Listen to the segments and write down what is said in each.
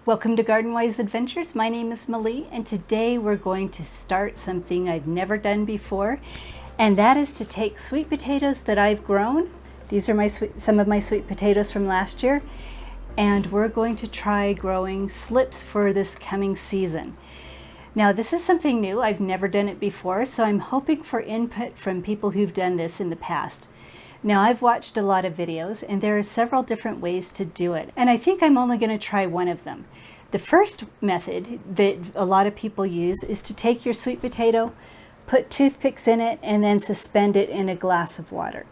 Welcome to Garden Wise Adventures. My name is Malie, and today we're going to start something I've never done before, and that is to take sweet potatoes that I've grown. These are some of my sweet potatoes from last year, and we're going to try growing slips for this coming season. Now, this is something new. I've never done it before, so I'm hoping for input from people who've done this in the past. Now, I've watched a lot of videos, and there are several different ways to do it, and I think I'm only going to try one of them. The first method that a lot of people use is to take your sweet potato, put toothpicks in it, and then suspend it in a glass of water.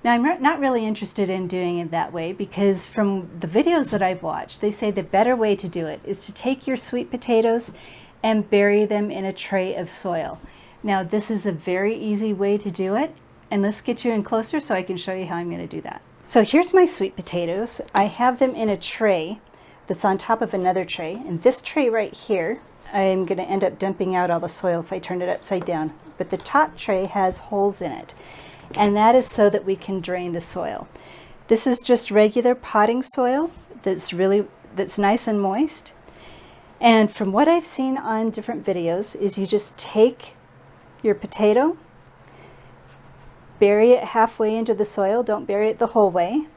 Now, I'm not really interested in doing it that way because from the videos that I've watched, they say the better way to do it is to take your sweet potatoes and bury them in a tray of soil. Now, this is a very easy way to do it. And let's get you in closer so I can show you how I'm going to do that. So here's my sweet potatoes. I have them in a tray that's on top of another tray. And this tray right here, I'm going to end up dumping out all the soil if I turn it upside down. But the top tray has holes in it. And that is so that we can drain the soil. This is just regular potting soil that's nice and moist. And from what I've seen on different videos is you just take your potato, bury it halfway into the soil. Don't bury it the whole way.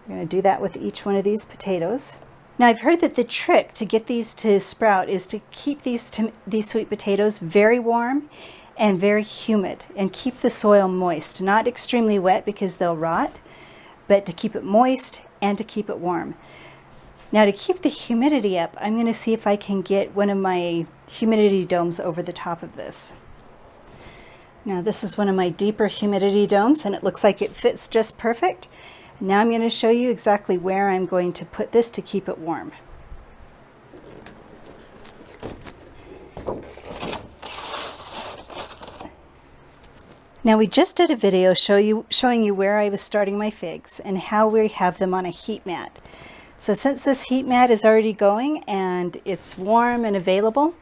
I'm going to do that with each one of these potatoes. Now, I've heard that the trick to get these to sprout is to keep these sweet potatoes very warm and very humid, and keep the soil moist. Not extremely wet because they'll rot, but to keep it moist and to keep it warm. Now, to keep the humidity up, I'm going to see if I can get one of my humidity domes over the top of this. Now, this is one of my deeper humidity domes, and it looks like it fits just perfect. Now I'm going to show you exactly where I'm going to put this to keep it warm. Now, we just did a video showing you where I was starting my figs and how we have them on a heat mat. So since this heat mat is already going and it's warm and available,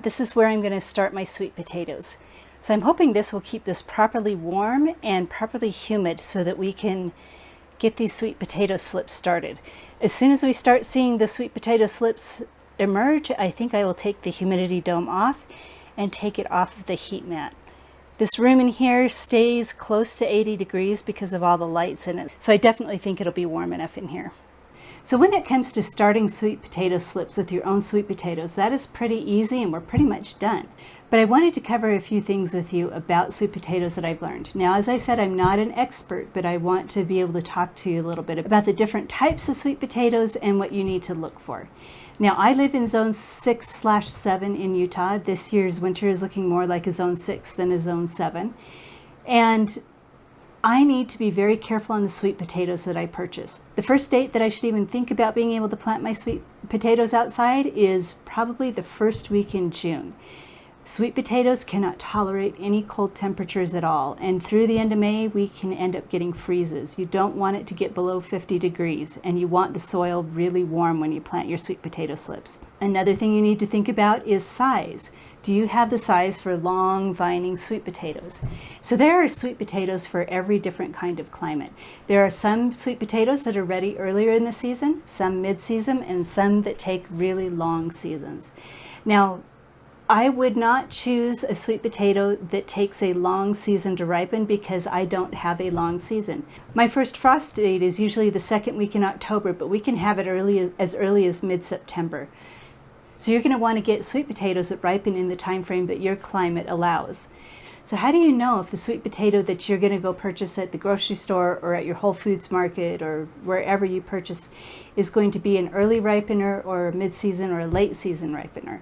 this is where I'm going to start my sweet potatoes. So I'm hoping this will keep this properly warm and properly humid so that we can get these sweet potato slips started. As soon as we start seeing the sweet potato slips emerge, I think I will take the humidity dome off and take it off of the heat mat. This room in here stays close to 80 degrees because of all the lights in it. So I definitely think it'll be warm enough in here. So when it comes to starting sweet potato slips with your own sweet potatoes, that is pretty easy and we're pretty much done. But I wanted to cover a few things with you about sweet potatoes that I've learned. Now, as I said, I'm not an expert, but I want to be able to talk to you a little bit about the different types of sweet potatoes and what you need to look for. Now, I live in zone 6/7 in Utah. This year's winter is looking more like a zone 6 than a zone 7. And I need to be very careful on the sweet potatoes that I purchase. The first date that I should even think about being able to plant my sweet potatoes outside is probably the first week in June. Sweet potatoes cannot tolerate any cold temperatures at all, and through the end of May we can end up getting freezes. You don't want it to get below 50 degrees, and you want the soil really warm when you plant your sweet potato slips. Another thing you need to think about is size. Do you have the size for long vining sweet potatoes? So there are sweet potatoes for every different kind of climate. There are some sweet potatoes that are ready earlier in the season, some mid-season, and some that take really long seasons. Now, I would not choose a sweet potato that takes a long season to ripen because I don't have a long season. My first frost date is usually the second week in October, but we can have it as early as mid-September. So you're going to want to get sweet potatoes that ripen in the time frame that your climate allows. So how do you know if the sweet potato that you're going to go purchase at the grocery store or at your Whole Foods market or wherever you purchase is going to be an early ripener or a mid-season or a late season ripener?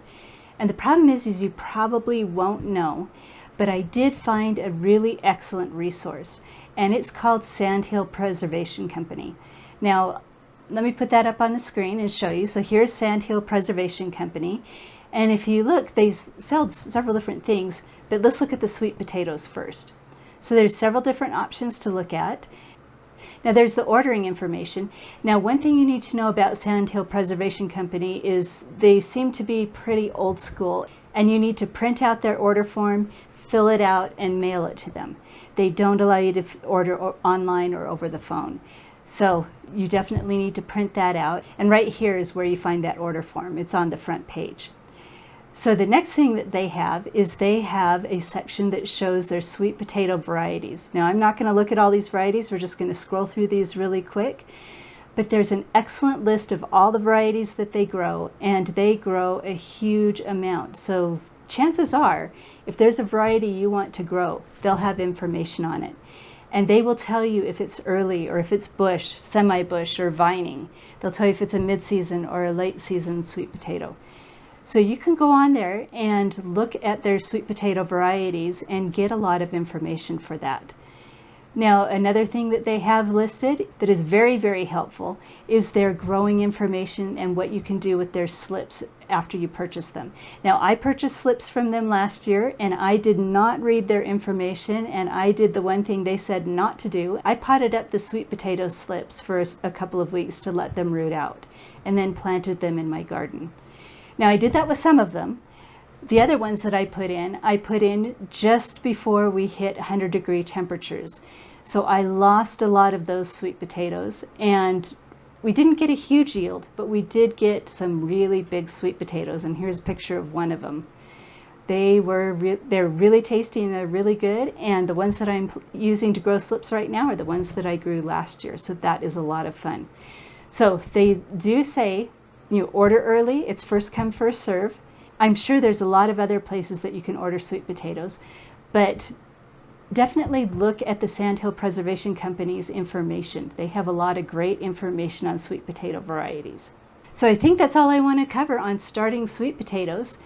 And the problem is you probably won't know, but I did find a really excellent resource, and it's called Sandhill Preservation Company. Now, let me put that up on the screen and show you. So here's Sandhill Preservation Company, and if you look, they sell several different things, but let's look at the sweet potatoes first. So there's several different options to look at. Now there's the ordering information. Now, one thing you need to know about Sandhill Preservation Company is they seem to be pretty old school, and you need to print out their order form, fill it out, and mail it to them. They don't allow you to order online or over the phone. So you definitely need to print that out. And right here is where you find that order form. It's on the front page. So the next thing that they have is they have a section that shows their sweet potato varieties. Now I'm not going to look at all these varieties. We're just going to scroll through these really quick. But there's an excellent list of all the varieties that they grow, and they grow a huge amount. So chances are, if there's a variety you want to grow, they'll have information on it. And they will tell you if it's early or if it's bush, semi-bush, or vining. They'll tell you if it's a mid-season or a late-season sweet potato. So you can go on there and look at their sweet potato varieties and get a lot of information for that. Now, another thing that they have listed that is very, very helpful is their growing information and what you can do with their slips after you purchase them. Now, I purchased slips from them last year, and I did not read their information, and I did the one thing they said not to do. I potted up the sweet potato slips for a couple of weeks to let them root out, and then planted them in my garden. Now, I did that with some of them. The other ones that I put in just before we hit 100-degree temperatures. So I lost a lot of those sweet potatoes, and we didn't get a huge yield, but we did get some really big sweet potatoes, and here's a picture of one of them. They're really tasty and they're really good, and the ones that I'm using to grow slips right now are the ones that I grew last year, so that is a lot of fun. So they do say, order early, it's first come, first serve. I'm sure there's a lot of other places that you can order sweet potatoes, but definitely look at the Sandhill Preservation Company's information. They have a lot of great information on sweet potato varieties. So I think that's all I want to cover on starting sweet potatoes.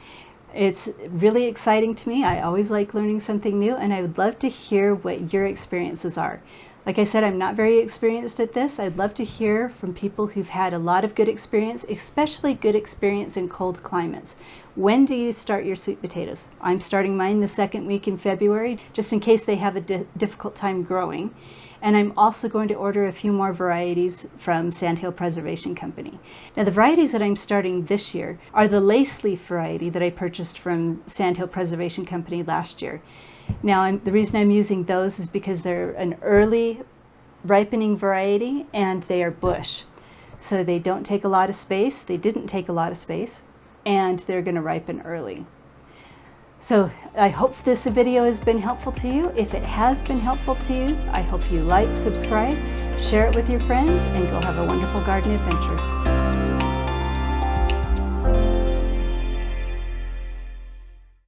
It's really exciting to me. I always like learning something new, and I would love to hear what your experiences are. Like I said, I'm not very experienced at this. I'd love to hear from people who've had a lot of good experience, especially good experience in cold climates. When do you start your sweet potatoes? I'm starting mine the second week in February, just in case they have a difficult time growing. And I'm also going to order a few more varieties from Sandhill Preservation Company. Now, the varieties that I'm starting this year are the lace leaf variety that I purchased from Sandhill Preservation Company last year. Now, the reason I'm using those is because they're an early ripening variety and they are bush. So they don't take a lot of space. They didn't take a lot of space, and they're going to ripen early. So I hope this video has been helpful to you. If it has been helpful to you, I hope you like, subscribe, share it with your friends, and go have a wonderful garden adventure.